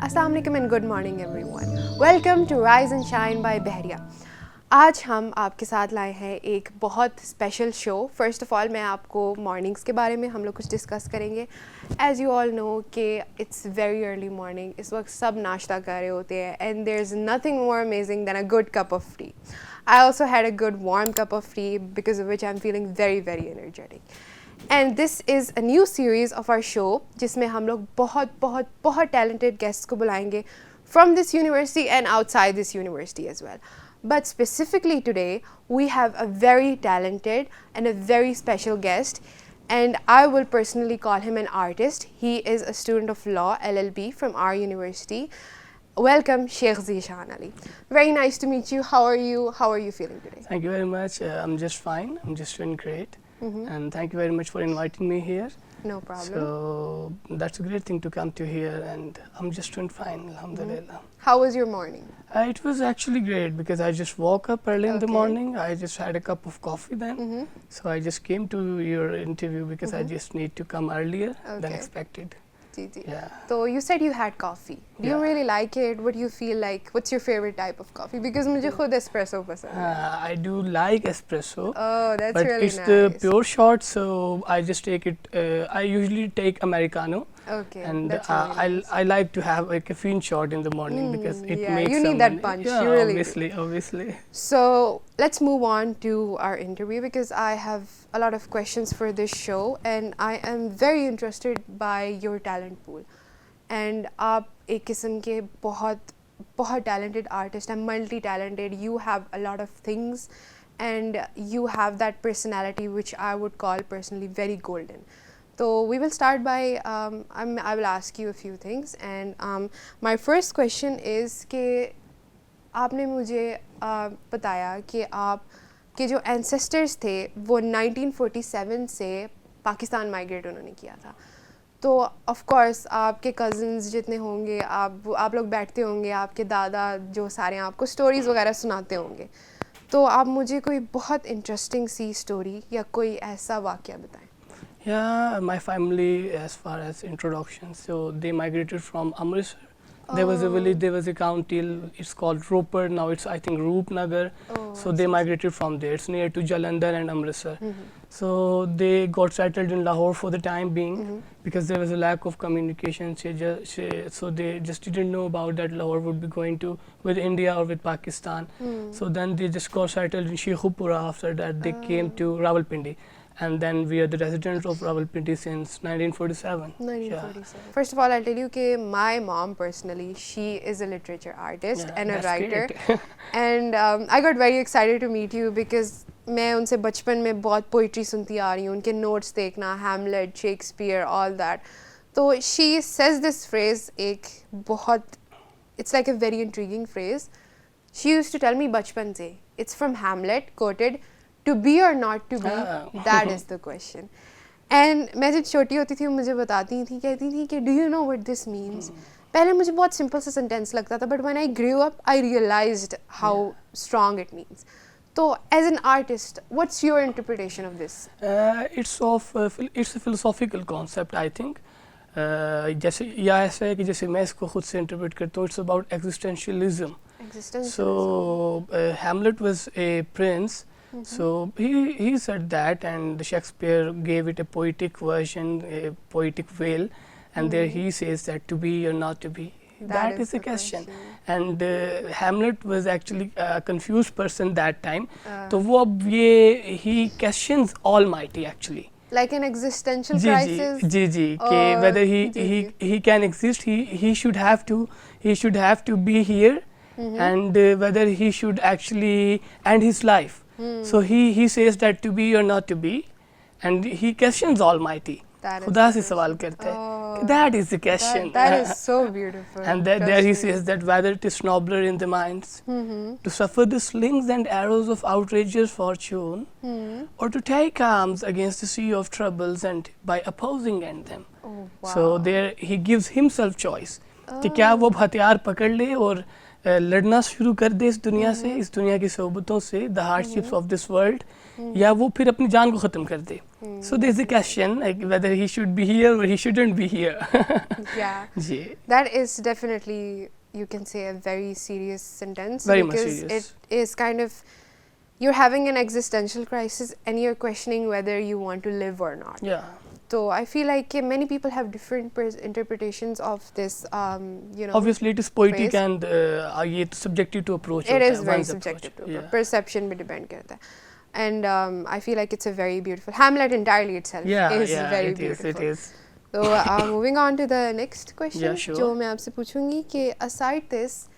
अस्सलाम वालेकुम and good morning everyone. Welcome to rise and shine by Bahria. आज हम आपके साथ लाए हैं एक बहुत special show. First of all मैं आपको मॉर्निंग्स के बारे में हम लोग कुछ डिस्कस करेंगे। एज़ यू ऑल नो कि इट्स वेरी अर्ली मॉर्निंग, इस वक्त सब नाश्ता कर रहे होते हैं and there is nothing more amazing than a good cup of tea. I also had a good warm cup of tea because of which I am feeling very very energetic. And this is a new series of our show जिसमें हम लोग बहुत बहुत बहुत talented guests को बुलाएंगे from this university and outside this university as well. But specifically today, we have a very talented and a very special guest, and I will personally call him an artist. He is a student of law, LLB, from our university. Welcome, Sheikh Zishan Ali. Very nice to meet you. How are you? How are you feeling today? Thank you very much. I'm just fine. I'm just doing great. And thank you very much for inviting me here. No problem. So that's a great thing to come to here, and I'm just doing fine, alhamdulillah. How was your morning? It was actually great because I just woke up early in the Okay. morning. I just had a cup of coffee then. So I just came to your interview because I just need to come earlier than Okay. expected. Ji, ji. Yeah. So you said you had coffee. Do you Yeah. really like it? What do you feel like? What's your favorite type of coffee? Because मुझे खुद espresso पसंद है. I do like espresso. Oh, that's But really it's nice. the pure shot, so I just take it. I usually take Americano, Okay, and that's really nice. I like to have a caffeine shot in the morning because it yeah, makes you need that someone- punch, Yeah, you really do. obviously. So let's move on to our interview because I have a lot of questions for this show and I am very interested by your talent pool. And आप एक किस्म के बहुत बहुत talented artist हैं, multi talented. You have a lot of things and you have that personality which I would call personally very golden. So we will start by I will ask you a few things and my first question is कि आपने मुझे बताया कि आप के जो ancestors थे वो 1947 से पाकिस्तान माइग्रेट उन्होंने किया था. तो ऑफ कोर्स आपके कज़न्स जितने होंगे आप लोग बैठते होंगे, आपके दादा जो सारे आपको स्टोरीज़ वगैरह सुनाते होंगे. तो आप मुझे कोई बहुत इंटरेस्टिंग सी स्टोरी या कोई ऐसा वाक़या बताएं. Yeah, my family, as far as introduction, so they migrated from Amritsar. There was a village, there was a county, it's called Ropar, now it's I think Roopnagar. So they migrated from there. It's near to Jalandhar and Amritsar. So they got settled in Lahore for the time being because there was a lack of communication. So they just didn't know about that Lahore would be going to with India or with Pakistan. So then they just got settled in Sheikhupura. After that they came to Rawalpindi. And then we are the residents of Rawalpindi since 1947. 1947. First of all, I'll tell you कि my mom personally, she is a literature artist Yeah, and a that's writer. great. And I got very excited to meet you because मैं उनसे बचपन में बहुत poetry सुनती आ रही हूँ, उनके नोट्स देखना, हैमलेट, शेक्सपियर, all that. तो she says this phrase एक बहुत, it's like a very intriguing phrase. She used to tell me बचपन से, it's from Hamlet, quoted, to be or not to be, that is the question. And मैं जब छोटी होती थी मुझे बताती थी, कहती थी कि do you know what this means? पहले मुझे बहुत सिंपल सा सेंटेंस लगता था, but when I grew up I realized how strong it means. तो as an artist, what's your interpretation of this? It's a philosophical concept, I think. जैसे या ऐसा है कि जैसे मैं इसको खुद से इंटरप्रेट करता हूँ, it's about existentialism. So Hamlet was a prince. So he said that, and Shakespeare gave it a poetic version, a poetic veil, and there he says that to be or not to be. That is the question. And Hamlet was actually a confused person that time. तो वो अब ये he questions Almighty actually. Like an existential crisis. जी कि whether he can exist, he should have to be here, and whether he should actually end his life. So he says that to be or not to be, and he questions Almighty. खुदा से सवाल करता है. That is the question. That is so beautiful. And there he says that whether it is nobler in the minds to suffer the slings and arrows of outrageous fortune, or to take arms against the sea of troubles and by opposing end them. So there he gives himself choice. कि क्या वो हथियार पकड़ ले और लड़ना शुरू कर दे इस दुनिया से, इस दुनिया की सोबतों से, the hardships of this world, या वो फिर अपनी जान को ख़त्म कर दे. So there's a question like whether he should be here or he shouldn't be here. Yeah, ji, that is definitely, you can say, a very serious sentence. Very much because serious. it is kind of, you're having an existential crisis and you're questioning whether you want to live or not. yeah. So I feel like many people have different interpretations of this, you know. Obviously it is poetic phrase. and ये तो subjective to approach It होता is है, very one's subjective approach. to Yeah. perception पे depend करता है. And I feel like it's a very beautiful, Hamlet entirely itself Yeah, is yeah, very it is, beautiful. it is. So moving on to the next question, Yeah, sure. जो मैं आपसे पूछूंगी कि aside this,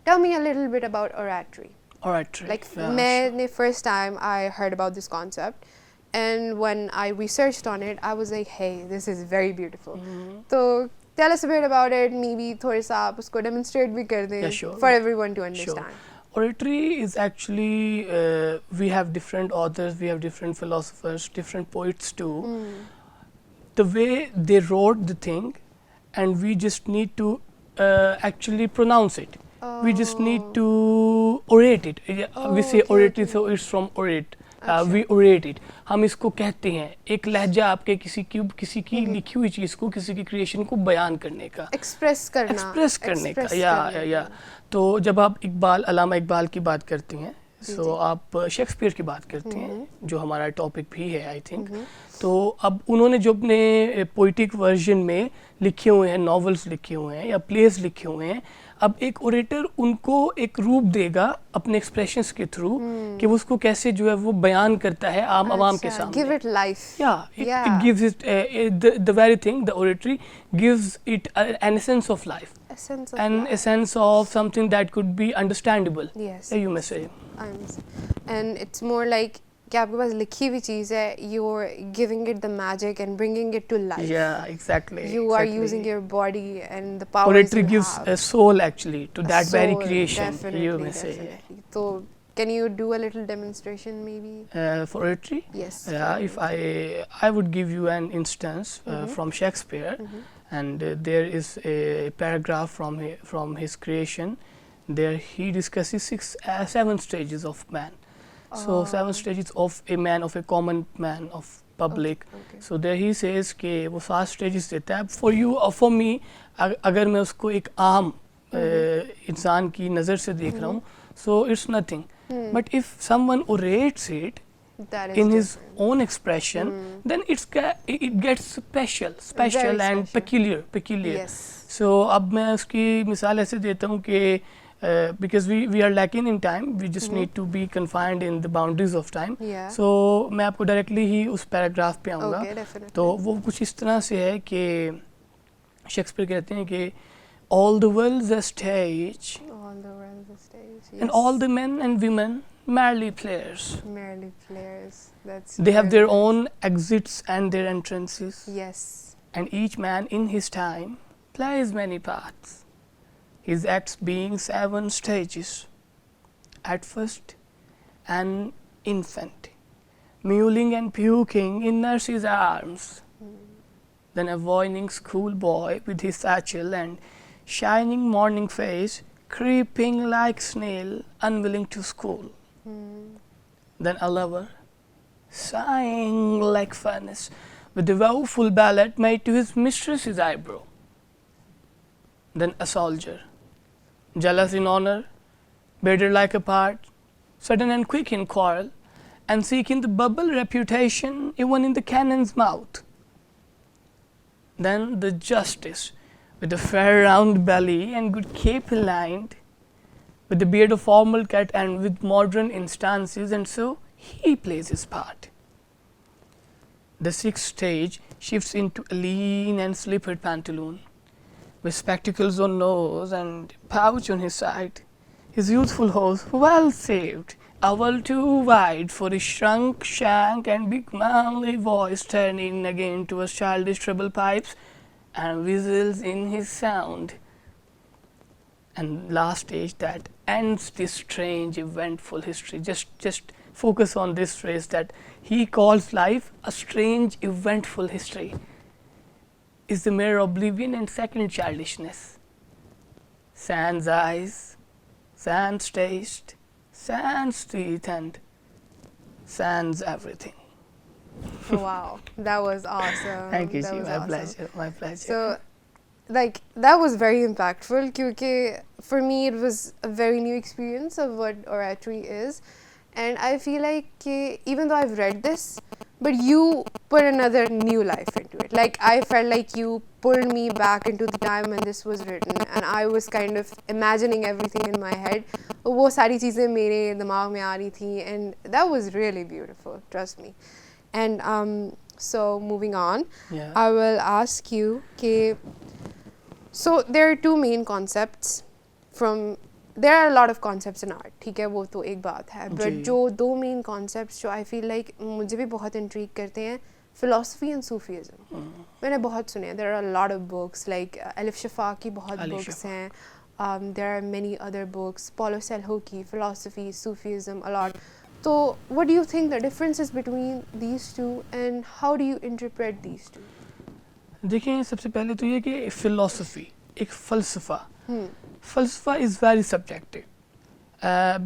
tell me a little bit about oratory. Alright, Like yeah, मैंने first time I heard about this concept, and when I researched on it, I was like, hey, this is very beautiful. Mhm. So tell us a bit about it. Maybe थोड़ा सा आप उसको demonstrate भी कर दें Yeah, sure. for everyone to understand. Oratory is actually, we have different authors, we have different philosophers, different poets too. The way they wrote the thing, and we just need to actually pronounce it. We just need to orate it. We say okay, oratory, okay. so it's from orate. अच्छा. We orate it. हम इसको कहते हैं एक लहजा आपके किसी की लिखी हुई चीज़ को, किसी की क्रिएशन को बयान करने का, Express करना. एक्सप्रेस करने का, express या करने या का. तो जब आप इकबाल, अलामा इकबाल की बात करती हैं, सो आप शेक्सपियर की बात करती हैं, जो हमारा टॉपिक भी है आई थिंक. तो अब उन्होंने जो अपने पोइटिक वर्जन में लिखे हुए हैं, नॉवेल्स लिखे हुए हैं या प्लेस लिखे हुए हैं, अब एक ओरेटर उनको एक रूप देगा अपने एक्सप्रेशंस के थ्रू कि वो उसको कैसे जो है वो बयान करता है आम आवाम के अच्छा, सामने. give it life. Yeah, it Yeah. gives it the very thing, the oratory gives it an essence of life, Essence of an life. essence of something that could be understandable. Yes. You may say. And it's more like कि आपके पास लिखी हुई चीज़ है, you're giving it the magic and bringing it to life. Yeah, exactly. You are exactly. using your body and the powers Oratory you gives have. a soul actually to that very Soul, creation. Definitely, You may say. definitely. So can you do a little demonstration maybe? For oratory. Yes. Yeah, if I would give you an instance from Shakespeare, and there is a paragraph from his creation. There he discusses 7 stages of man. So 7 stages of a man, of a common man, of public. Okay. So there he says कि वो 7 stages देता है. For you or for me, अगर मैं उसको एक आम इंसान की नज़र से देख रहा हूँ, so it's nothing. But if someone orates it That is in his different. own expression, then it gets special Very and special. peculiar. Yes. So अब मैं उसकी मिसाल ऐसे देता हूँ कि because we are lacking in time, we just need to be confined in the boundaries of time. Yeah. So मैं आपको directly ही उस paragraph पे आऊँगा. Okay, definitely. तो वो कुछ इस तरह से है कि शेक्सपियर कहते हैं कि all the world's a stage All the world's a stage. Yes. and all the men and women merely players. merely players. That's. They have very their nice. own exits and their entrances, Yes. and each man in his time plays many parts. His acts being 7 stages. At first, an infant, mewling and puking in nurse's arms. Then a whining schoolboy with his satchel and shining morning face, creeping like snail, unwilling to school. Then a lover, sighing like furnace, with a woeful ballad made to his mistress's eyebrow. Then a soldier, jealous in honor, bitter like a part, sudden and quick in quarrel, and seeking the bubble reputation even in the cannon's mouth. Then the justice, with a fair round belly and good cape lined, with the beard of formal cut and with modern instances, and so he plays his part. The 6th stage shifts into a lean and slippered pantaloon, with spectacles on nose and pouch on his side, his youthful horse well saved, a well too wide for his shrunk shank and big manly voice turning again to his childish treble pipes and whistles in his sound. And last stage that ends this strange eventful history. Just focus on this phrase that he calls life a strange eventful history. Is the mere oblivion and second childishness. Sans eyes, sans taste, sans teeth, and sans everything. Wow, that was awesome. Thank you, That ji. was My awesome. pleasure. My pleasure. So, like, that was very impactful because for me it was a very new experience of what oratory is. And I feel like even though I've read this, but you put another new life into it. Like, I felt like you pulled me back into the time when this was written, and I was kind of imagining everything in my head. वो सारी चीज़ें मेरे दिमाग में आ रही थी, and that was really beautiful, trust me. And so moving on, Yeah. I will ask you कि so there are two main concepts from there are a lot of concepts in art, ठीक है, वो तो एक बात है, but जी. जो दो main concepts जो I feel like मुझे भी बहुत intrigue करते हैं, philosophy and Sufism. मैंने बहुत सुने हैं. There are a lot of books like Alif Shafaq की बहुत Alif books Shafaq. हैं. There are many other books, Paulo Coelho की philosophy, Sufism, a lot. So what do you think the differences between these two and how do you interpret these two? देखिए सबसे पहले तो ये कि philosophy एक फ़लसफ़ा फ़लसफ़ा is very subjective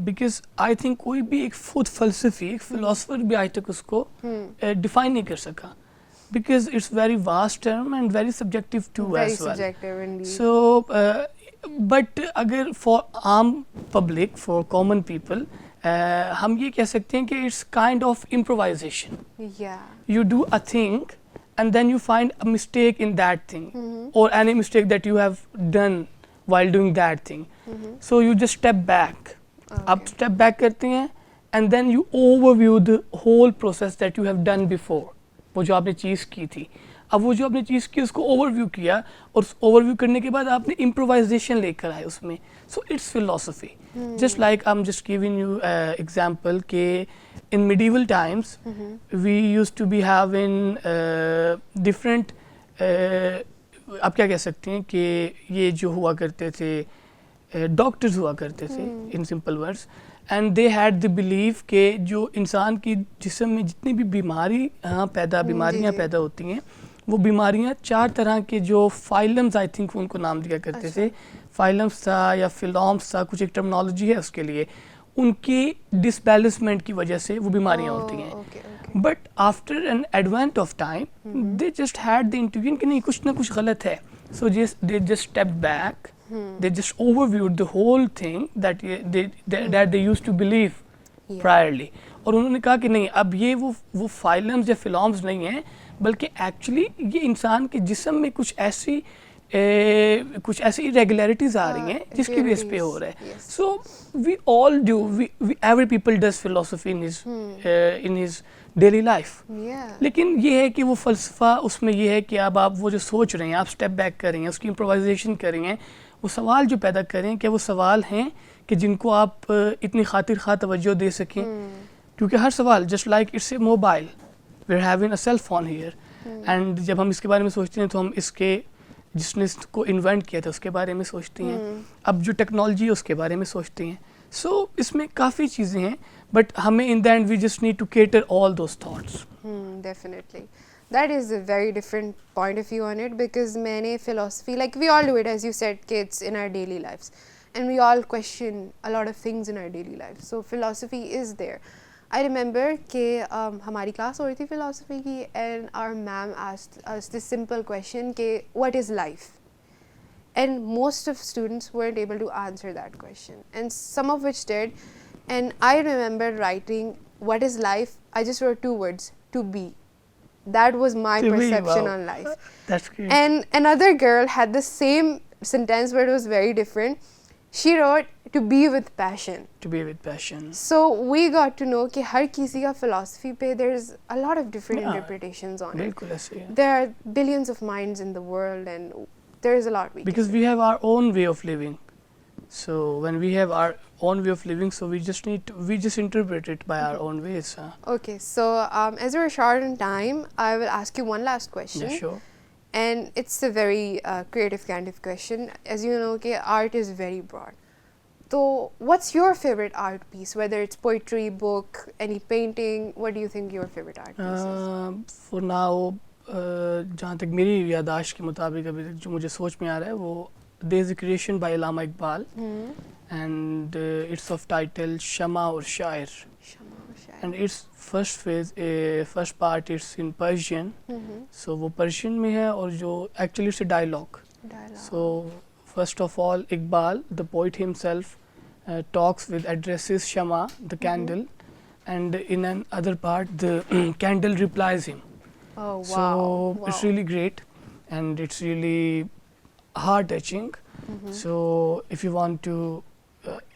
because I think कोई भी एक खुद फ़लसफ़ी एक फ़िलासफ़र भी आज तक उसको डिफ़ाइन नहीं कर सका because it's very vast term and very subjective to Very as well subjective indeed. So but अगर फॉर आम पब्लिक फॉर कॉमन पीपल हम ये कह सकते हैं कि it's kind of improvisation Yeah. you do a thing and then you find a mistake in that thing or any mistake that you have done while doing that thing so you just step back अब step back करते हैं and then you overview the whole process that you have done before वो जो आपने चीज़ की थी अब वो जो आपने चीज़ की उसको ओवरव्यू किया और उस ओवरव्यू करने के बाद आपने इम्प्रोवाइजेशन लेकर आए उसमें so it's philosophy just like I'm just giving you example के in medieval times we used to be having different आप क्या कह सकते हैं कि ये जो हुआ करते थे डॉक्टर्स हुआ करते थे in simple words and they had the believe कि जो इंसान की जिस्म में जितनी भी बीमारियां पैदा होती हैं वो बीमारियां 4 तरह के जो फाइलम्स आई थिंक उनको नाम दिया करते थे फाइलम्स था या फिलॉम्स था कुछ एक टर्मिनोलॉजी है उसके लिए उनकी डिसबैलेंसमेंट की वजह से वो बीमारियां होती हैं but after an advent of time they just had the intuition कि नहीं कुछ ना कुछ गलत है so they just step back they just overviewed the whole thing that they used to believe priorly और उन्होंने कहा कि नहीं अब ये वो फाइलम्स या फिलॉम्स नहीं हैं बल्कि एक्चुअली ये इंसान के जिस्म में कुछ ऐसी इरेगुलरिटीज आ रही हैं जिसकी बेस पे हो रहा है so we all do every people does philosophy in his daily life लेकिन ये है कि वो फ़लसफ़ा उसमें ये है कि अब आप वो जो सोच रहे हैं आप स्टेप बैक कर रहे हैं उसकी इम्प्रोवाइजेशन कर रहे हैं वो सवाल जो पैदा करें क्या वो सवाल हैं कि जिनको आप इतनी खातिर खा तवज्जो दे सकें क्योंकि हर सवाल just like it's a mobile we are having a cell phone here and जब हम इसके बारे में सोचते हैं तो हम इसके जिसने इसको इन्वेंट किया था उसके बारे में सोचते हैं अब जो टेक्नोलॉजी है उसके बारे में सोचते हैं सो इसमें काफ़ी चीज़ें हैं बट हमें in the end we just need to cater all those thoughts Definitely. That is a very different point of view on it because many philosophy, like we all do it as you said, kids in our daily lives, and we all question a lot of things in our daily lives. So philosophy is there. I remember कि हमारी class हो रही थी philosophy की and our ma'am asked us this simple question कि what is life? And most of students weren't able to answer that question, and some of which did. And I remember writing what is life. I just wrote 2 words: to be. That was my perception on life. That's great. And another girl had the same sentence but it was very different. She wrote to be with passion. To be with passion. So we got to know कि हर किसी का philosophy पे there's a lot of different interpretations on it. बिल्कुल ऐसे है. There are billions of minds in the world and there is a lot we because we have our own way of living. So when we have our own way of living, so we just interpret it by our own ways. Okay, so as we're short on time, I will ask you one last question. Yeah, sure. And it's a very creative kind of question. As you know, okay, art is very broad. So what's your favorite art piece? Whether it's poetry, book, any painting, what do you think your favorite art piece is? For now, जहाँ तक मेरी यादाश्त के मुताबिक अभी तक जो मुझे सोच में आ रहा है वो There is a creation by Allama Iqbal and it's of title Shama और शायर. and its first part it's in Persian. So वो Persian में है और जो actually it's a dialogue. So first of all, Iqbal, the poet himself, talks with addresses Shama, the candle, and in another part, the candle replies him. Oh wow! So wow. it's really great, and it's really heart touching. So if you want to,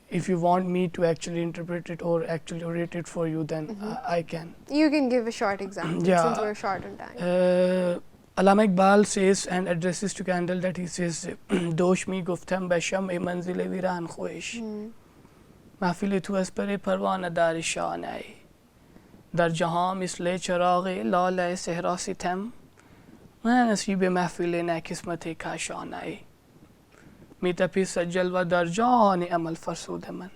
if you want me to actually interpret it or actually orate it for you, then I can. You can give a short example Yeah. since we're short on time. Allama Iqbal says and addresses to candle that he says, "Dosh mi guftam basham e manzil viran khoish, mahfil tu az pare parwana dar shan ay, dar jahan misle charagh lal sehra sitam, ma nasib mahfil na kismat ka shan ay." میتپی سجل و در جان عمل فرسود من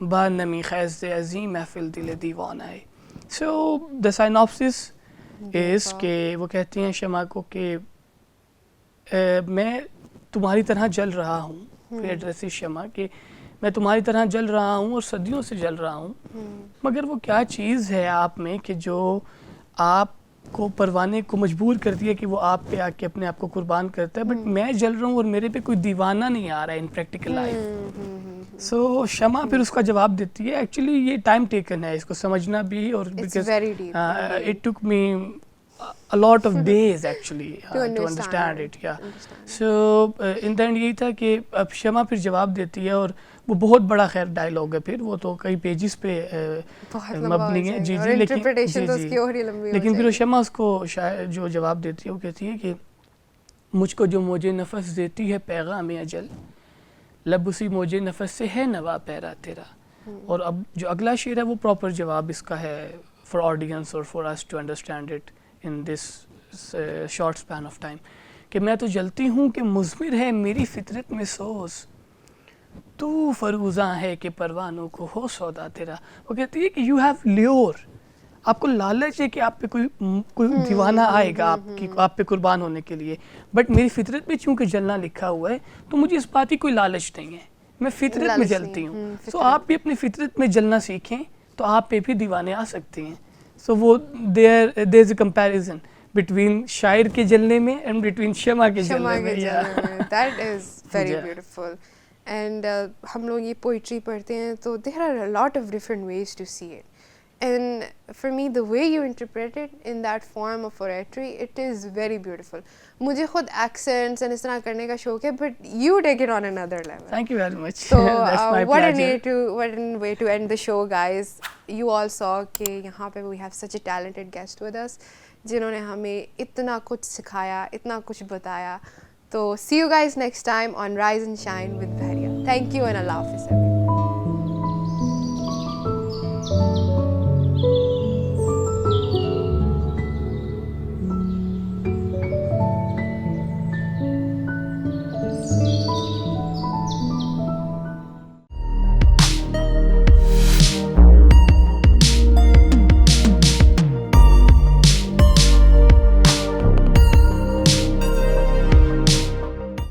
با نمی خیز عظیم محفل दिल दीवाना है. So the synopsis is कि वो कहती हैं शमा को कि मैं तुम्हारी तरह जल रहा हूँ, एड्रेस शमा कि मैं तुम्हारी तरह जल रहा हूँ और सदियों से जल रहा हूँ, मगर वो क्या चीज़ है आप में कि जो आप को परवाने को मजबूर करती है कि वो आप पे आके अपने आप को कुर्बान करता है, बट मैं जल रहा हूँ और मेरे पे कोई दीवाना नहीं आ रहा है इन प्रैक्टिकल लाइफ. सो शमा फिर उसका जवाब देती है. एक्चुअली ये टाइम टेकन है इसको समझना भी, और because it took me a lot of days actually to understand it. Yeah. So in the end यही था कि अब शमा फिर जवाब देती है और वो बहुत बड़ा खैर डायलॉग है, फिर वो तो कई पेजेस पे मबनी है. जी जी. लेकिन फिर शमा उसको शायद जो जवाब देती है वो कहती है कि मुझको जो मौजे नफस देती है पैगाम अजल, लब उसी मौजे नफस से है नवा पैरा तेरा. और अब जो अगला शेर है वो प्रॉपर जवाब इसका है फॉर ऑडियंस और for us to understand it in this short span of time कि मैं तो जलती हूँ कि मुज़मिर है मेरी फितरत में सोज, तू फरूज़ा है कि परवानों को हो सौदा तेरा. वो कहती है कि यू हैव ल्योर, आपको लालच है कि आप पे कोई दीवाना आएगा आपकी आप पे कुर्बान होने के लिए, बट मेरी फितरत में चूँकि जलना लिखा हुआ है तो मुझे इस बात की कोई लालच नहीं है, मैं फितरत में जलती हूँ. सो आप भी अपनी फितरत में जलना सीखें तो आप पे भी दीवाने आ सकते हैं. सो वो there is a comparison between शायर के जलने में एंड बिटवीन शमा के जलने में. That is very beautiful. And हम लोग ये पोइट्री पढ़ते हैं तो there are a lot of different ways to see it, and for me the way you interpret it in that form of oratory, it is very beautiful. मुझे खुद accents and इस तरह करने का शौक है, but you take it on another level. Thank you very much. So That's my what pleasure. a way to end the show, guys. You all saw कि यहाँ पे we have such a talented guest with us जिन्होंने हमें इतना कुछ सिखाया, इतना कुछ बताया. तो see you guys next time on Rise and Shine with Bharia. Thank you and Allah Hafiz everyone.